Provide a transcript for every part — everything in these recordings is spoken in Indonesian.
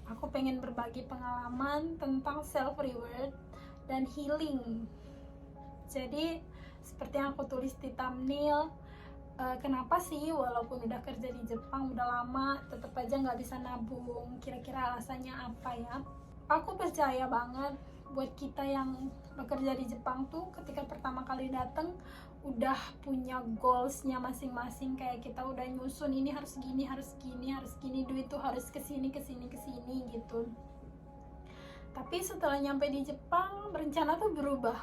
aku pengen berbagi pengalaman tentang self reward dan healing. Jadi seperti yang aku tulis di thumbnail, kenapa sih walaupun udah kerja di Jepang udah lama tetap aja nggak bisa nabung, kira-kira alasannya apa ya? Aku percaya banget buat kita yang bekerja di Jepang tuh ketika pertama kali datang udah punya goalsnya masing-masing, kayak kita udah nyusun ini harus gini, harus gini, harus gini, duit tuh harus kesini kesini kesini gitu. Tapi setelah nyampe di Jepang rencana tuh berubah.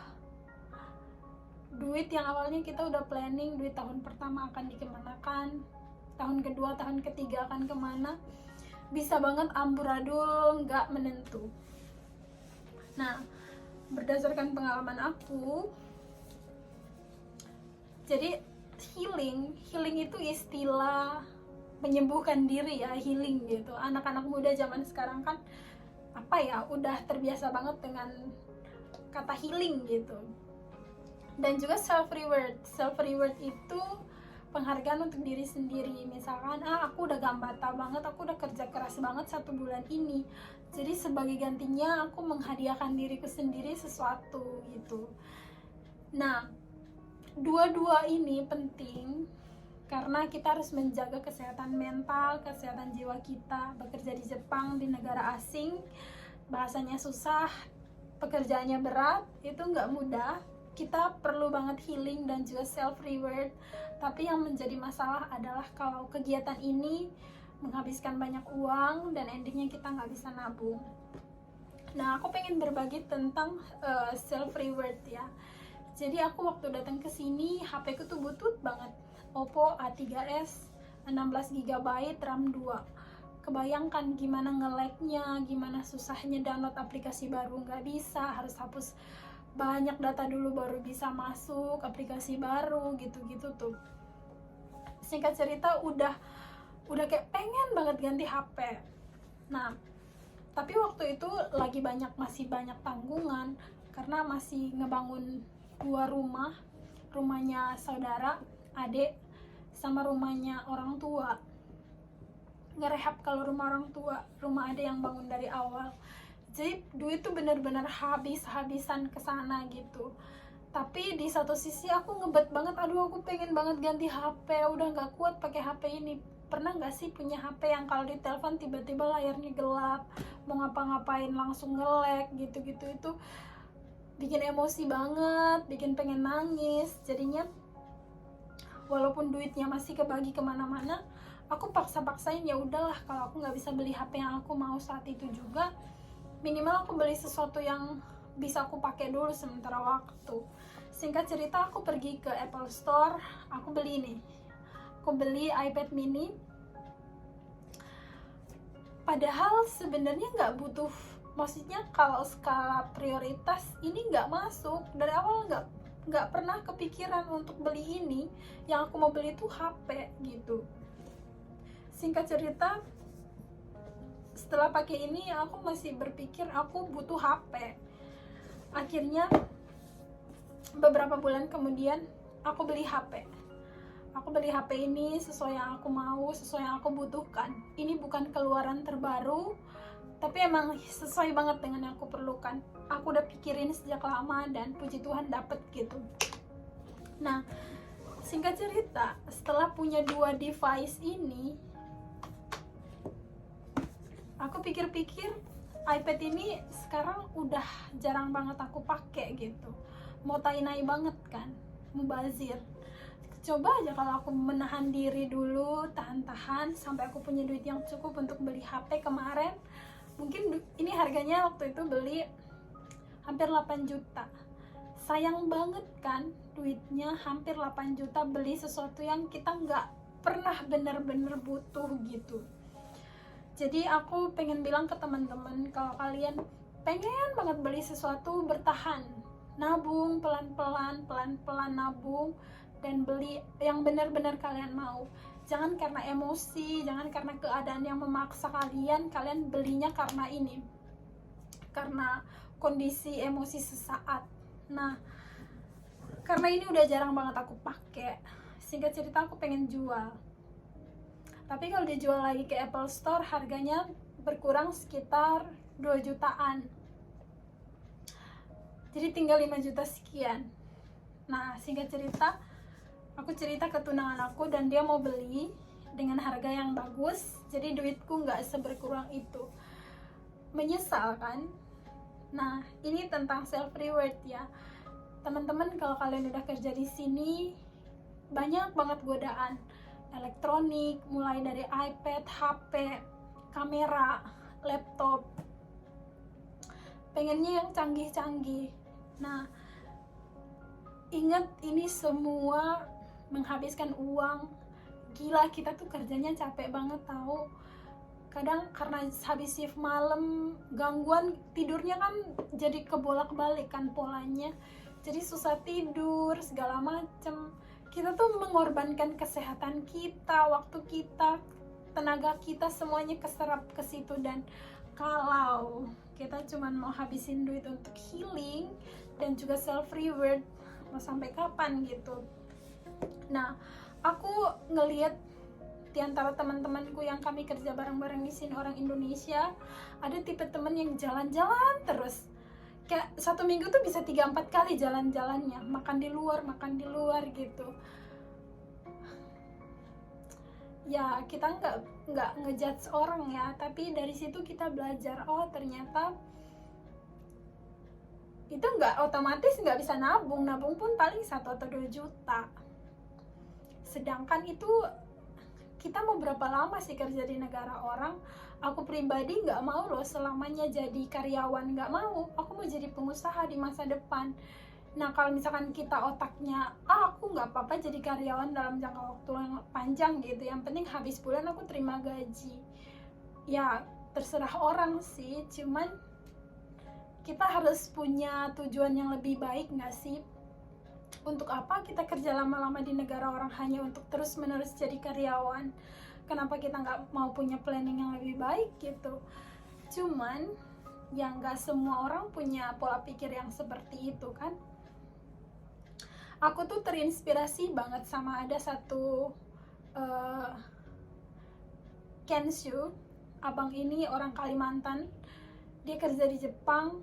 Duit yang awalnya kita udah planning, duit tahun pertama akan dikemanakan, tahun kedua, tahun ketiga akan kemana, bisa banget amburadul, nggak menentu. Nah, berdasarkan pengalaman aku, jadi healing itu istilah menyembuhkan diri ya, healing gitu. Anak-anak muda zaman sekarang kan apa ya, udah terbiasa banget dengan kata healing gitu. Dan juga self reward itu penghargaan untuk diri sendiri. Misalkan aku udah gambata banget, aku udah kerja keras banget 1 bulan ini, jadi sebagai gantinya aku menghadiahkan diriku sendiri sesuatu gitu. Nah, dua-dua ini penting karena kita harus menjaga kesehatan mental, kesehatan jiwa kita. Bekerja di Jepang, di negara asing, bahasanya susah, pekerjaannya berat, itu nggak mudah. Kita perlu banget healing dan juga self reward. Tapi yang menjadi masalah adalah kalau kegiatan ini menghabiskan banyak uang dan endingnya kita nggak bisa nabung. Nah, aku pengen berbagi tentang self reward ya. Jadi aku waktu datang ke sini HP ku tuh butut banget, Oppo A3s 16 GB RAM 2. Kebayangkan gimana nge-lag-nya, gimana susahnya download aplikasi baru, nggak bisa, harus hapus banyak data dulu baru bisa masuk aplikasi baru gitu-gitu tuh. Singkat cerita udah kayak pengen banget ganti HP. Nah, tapi waktu itu masih banyak tanggungan karena masih ngebangun 2 rumah, rumahnya saudara, adik, sama rumahnya orang tua. Ngerehab kalau rumah orang tua, rumah adik yang bangun dari awal. Jadi duit tuh bener-bener habis-habisan kesana gitu. Tapi di satu sisi aku ngebet banget, aduh aku pengen banget ganti HP, udah nggak kuat pakai HP ini. Pernah nggak sih punya HP yang kalau ditelepon tiba-tiba layarnya gelap, mau ngapa-ngapain langsung nge-lag gitu-gitu, itu bikin emosi banget, bikin pengen nangis. Jadinya walaupun duitnya masih kebagi kemana-mana, aku paksa-paksain, ya udahlah kalau aku nggak bisa beli HP yang aku mau saat itu juga, minimal aku beli sesuatu yang bisa aku pakai dulu sementara waktu. Singkat cerita aku pergi ke Apple Store, aku beli iPad mini. Padahal sebenarnya nggak butuh, maksudnya kalau skala prioritas ini nggak masuk. Dari awal nggak pernah kepikiran untuk beli ini. Yang aku mau beli itu HP gitu. Singkat cerita, setelah pakai ini aku masih berpikir aku butuh HP. Akhirnya beberapa bulan kemudian aku beli HP. Aku beli HP ini sesuai yang aku mau, sesuai yang aku butuhkan. Ini bukan keluaran terbaru, tapi emang sesuai banget dengan yang aku perlukan. Aku udah pikirin sejak lama dan puji Tuhan dapet gitu. Nah, singkat cerita, setelah punya 2 device ini, aku pikir-pikir iPad ini sekarang udah jarang banget aku pakai gitu. Mau tainai banget kan, mubazir. Coba aja kalau aku menahan diri dulu, tahan-tahan sampai aku punya duit yang cukup untuk beli HP kemarin. Mungkin ini harganya waktu itu beli hampir 8 juta. Sayang banget kan, duitnya hampir 8 juta beli sesuatu yang kita nggak pernah bener-bener butuh gitu. Jadi aku pengen bilang ke teman-teman, kalau kalian pengen banget beli sesuatu, bertahan, nabung pelan-pelan nabung, dan beli yang benar-benar kalian mau. Jangan karena emosi, jangan karena keadaan yang memaksa kalian belinya karena kondisi emosi sesaat. Nah, karena ini udah jarang banget aku pakai, singkat cerita aku pengen jual. Tapi kalau dijual lagi ke Apple Store harganya berkurang sekitar 2 jutaan. Jadi tinggal 5 juta sekian. Nah, singkat cerita, aku cerita ke tunangan aku dan dia mau beli dengan harga yang bagus. Jadi duitku nggak seberkurang itu. Menyesal kan? Nah, ini tentang self reward ya. Teman-teman, kalau kalian udah kerja di sini, banyak banget godaan elektronik, mulai dari iPad, HP, kamera, laptop. Pengennya yang canggih-canggih. Nah, ingat ini semua menghabiskan uang. Gila, kita tuh kerjanya capek banget tahu. Kadang karena habis shift malam, gangguan tidurnya kan jadi kebolak-balik kan polanya. Jadi susah tidur, segala macem. Kita tuh mengorbankan kesehatan kita, waktu kita, tenaga kita, semuanya keserap ke situ. Dan kalau kita cuma mau habisin duit untuk healing dan juga self reward, mau sampai kapan gitu. Nah, aku ngelihat di antara teman-temanku yang kami kerja bareng-bareng di sini orang Indonesia, ada tipe teman yang jalan-jalan terus. Kayak 1 minggu tuh bisa 3-4 kali jalan-jalannya, makan di luar gitu. Ya, kita nggak ngejudge orang ya, tapi dari situ kita belajar, oh ternyata itu nggak otomatis nggak bisa nabung pun paling 1 atau 2 juta. Sedangkan itu kita mau berapa lama sih kerja di negara orang? Aku pribadi nggak mau loh selamanya jadi karyawan, nggak mau. Aku mau jadi pengusaha di masa depan. Nah, kalau misalkan kita otaknya, aku nggak apa-apa jadi karyawan dalam jangka waktu yang panjang gitu, yang penting habis bulan aku terima gaji. Ya, terserah orang sih, cuman kita harus punya tujuan yang lebih baik nggak sih? Untuk apa kita kerja lama-lama di negara orang hanya untuk terus-menerus jadi karyawan? Kenapa kita nggak mau punya planning yang lebih baik gitu? Cuman, ya nggak semua orang punya pola pikir yang seperti itu kan? Aku tuh terinspirasi banget sama ada satu Kenshu. Abang ini orang Kalimantan, dia kerja di Jepang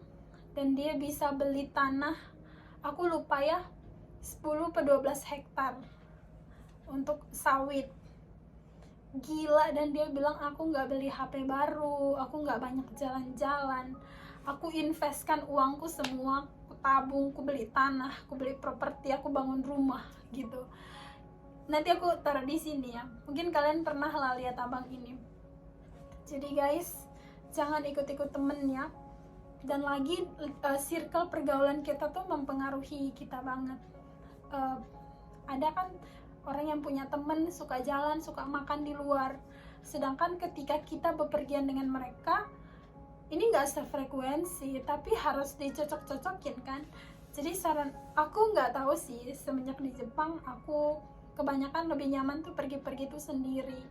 dan dia bisa beli tanah, aku lupa ya, 10-12 hektar untuk sawit. Gila, dan dia bilang aku nggak beli HP baru, aku nggak banyak jalan-jalan, aku investkan uangku semua, aku tabung, aku beli tanah, aku beli properti, aku bangun rumah gitu. Nanti aku taruh di sini ya, mungkin kalian pernah lah lihat abang ini. Jadi guys, jangan ikut-ikut temen ya. Dan lagi circle pergaulan kita tuh mempengaruhi kita banget. Ada kan orang yang punya temen suka jalan, suka makan di luar, sedangkan ketika kita bepergian dengan mereka, ini nggak sefrekuensi, tapi harus dicocok-cocokin kan. Jadi saran aku, nggak tahu sih, semenjak di Jepang aku kebanyakan lebih nyaman tuh pergi-pergi tuh sendiri,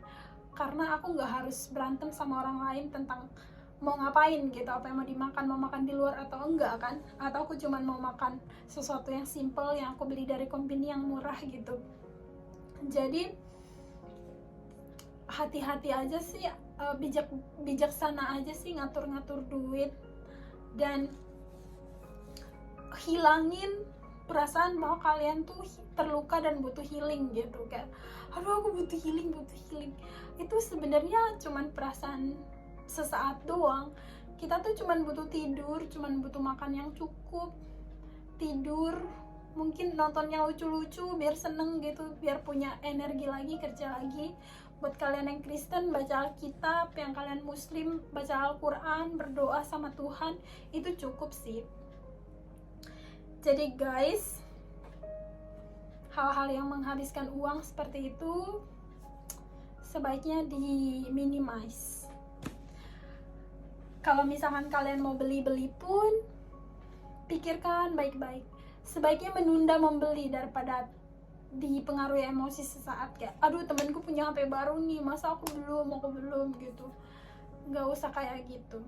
karena aku nggak harus berantem sama orang lain tentang mau ngapain gitu, apa yang mau dimakan, mau makan di luar atau enggak kan, atau aku cuman mau makan sesuatu yang simple yang aku beli dari company yang murah gitu. Jadi hati-hati aja sih, bijaksana aja sih ngatur-ngatur duit, dan hilangin perasaan bahwa kalian tuh terluka dan butuh healing gitu. Kayak aduh aku butuh healing. Itu sebenarnya cuman perasaan sesaat doang. Kita tuh cuman butuh tidur, cuman butuh makan yang cukup, tidur, mungkin nonton yang lucu-lucu biar seneng gitu, biar punya energi lagi, kerja lagi. Buat kalian yang Kristen, baca Alkitab, yang kalian Muslim, baca Al-Quran, berdoa sama Tuhan, itu cukup sih. Jadi guys, hal-hal yang menghabiskan uang seperti itu sebaiknya di-minimize. Kalau misalkan kalian mau beli-beli pun, pikirkan baik-baik. Sebaiknya menunda membeli daripada dipengaruhi emosi sesaat, kayak aduh temanku punya HP baru nih, masa aku belum gitu. Nggak usah kayak gitu.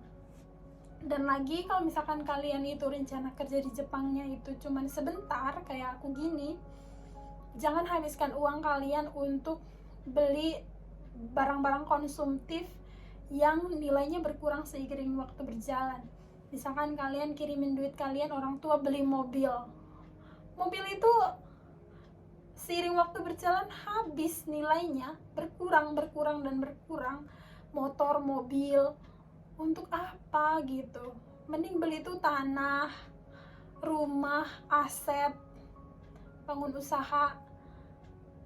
Dan lagi kalau misalkan kalian itu rencana kerja di Jepangnya itu cuman sebentar kayak aku gini, jangan habiskan uang kalian untuk beli barang-barang konsumtif yang nilainya berkurang seiring waktu berjalan. Misalkan kalian kirimin duit kalian, orang tua beli mobil itu seiring waktu berjalan habis nilainya, berkurang. Motor, mobil, untuk apa gitu? Mending beli tuh tanah, rumah, aset, bangun usaha,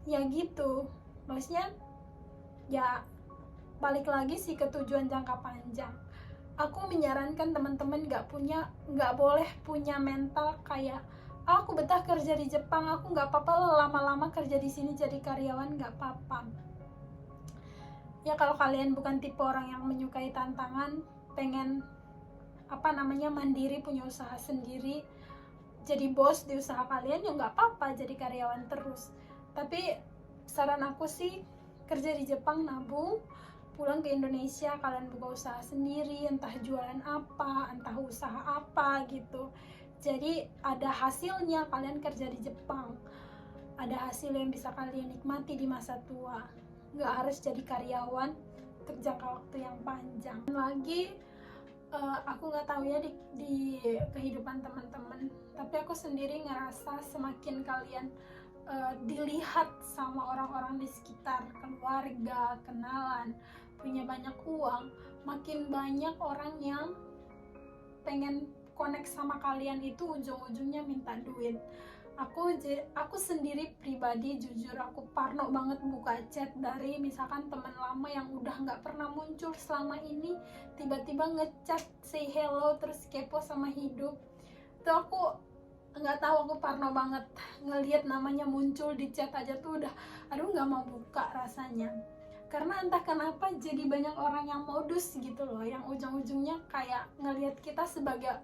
ya gitu. Maksudnya ya balik lagi sih ke tujuan jangka panjang. Aku menyarankan teman-teman nggak boleh punya mental kayak aku betah kerja di Jepang, aku nggak apa-apa lama-lama kerja di sini jadi karyawan, nggak apa-apa. Ya kalau kalian bukan tipe orang yang menyukai tantangan, pengen mandiri, punya usaha sendiri, jadi bos di usaha kalian, ya nggak apa-apa jadi karyawan terus. Tapi saran aku sih, kerja di Jepang, nabung, pulang ke Indonesia kalian buka usaha sendiri, entah jualan apa, entah usaha apa gitu. Jadi ada hasilnya kalian kerja di Jepang, ada hasil yang bisa kalian nikmati di masa tua, nggak harus jadi karyawan untuk jangka waktu yang panjang. Lagi aku nggak tahu ya di kehidupan teman-teman, tapi aku sendiri ngerasa semakin kalian dilihat sama orang-orang di sekitar, keluarga, kenalan, punya banyak uang, makin banyak orang yang pengen connect sama kalian itu ujung-ujungnya minta duit. Aku sendiri pribadi, jujur aku parno banget buka chat dari misalkan teman lama yang udah nggak pernah muncul selama ini, tiba-tiba ngechat say hello terus kepo sama hidup. Itu aku nggak tahu, aku parno banget ngelihat namanya muncul di chat aja tuh udah aduh nggak mau buka rasanya. Karena entah kenapa jadi banyak orang yang modus gitu loh, yang ujung-ujungnya kayak ngelihat kita sebagai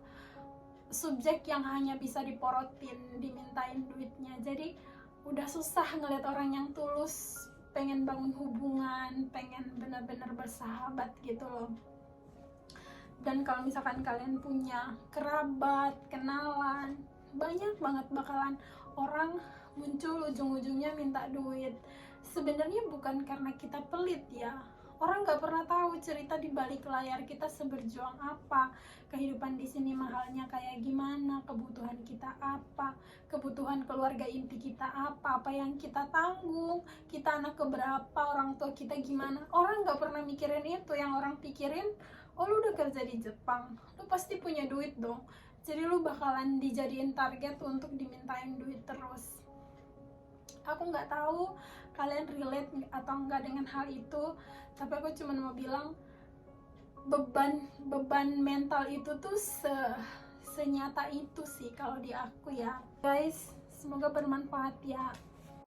subjek yang hanya bisa diporotin, dimintain duitnya. Jadi udah susah ngeliat orang yang tulus pengen bangun hubungan, pengen benar-benar bersahabat gitu loh. Dan kalau misalkan kalian punya kerabat, kenalan, banyak banget bakalan orang muncul ujung-ujungnya minta duit. Sebenarnya bukan karena kita pelit ya, orang nggak pernah tahu cerita di balik layar kita seberjuang apa, kehidupan di sini mahalnya kayak gimana, kebutuhan kita apa, kebutuhan keluarga inti kita apa yang kita tanggung, kita anak keberapa, orang tua kita gimana. Orang nggak pernah mikirin itu. Yang orang pikirin, oh lu udah kerja di Jepang, lu pasti punya duit dong, jadi lu bakalan dijadiin target untuk dimintain duit terus. Aku nggak tahu kalian relate atau enggak dengan hal itu, tapi aku cuma mau bilang beban mental itu tuh senyata itu sih kalau di aku ya guys. Semoga bermanfaat ya.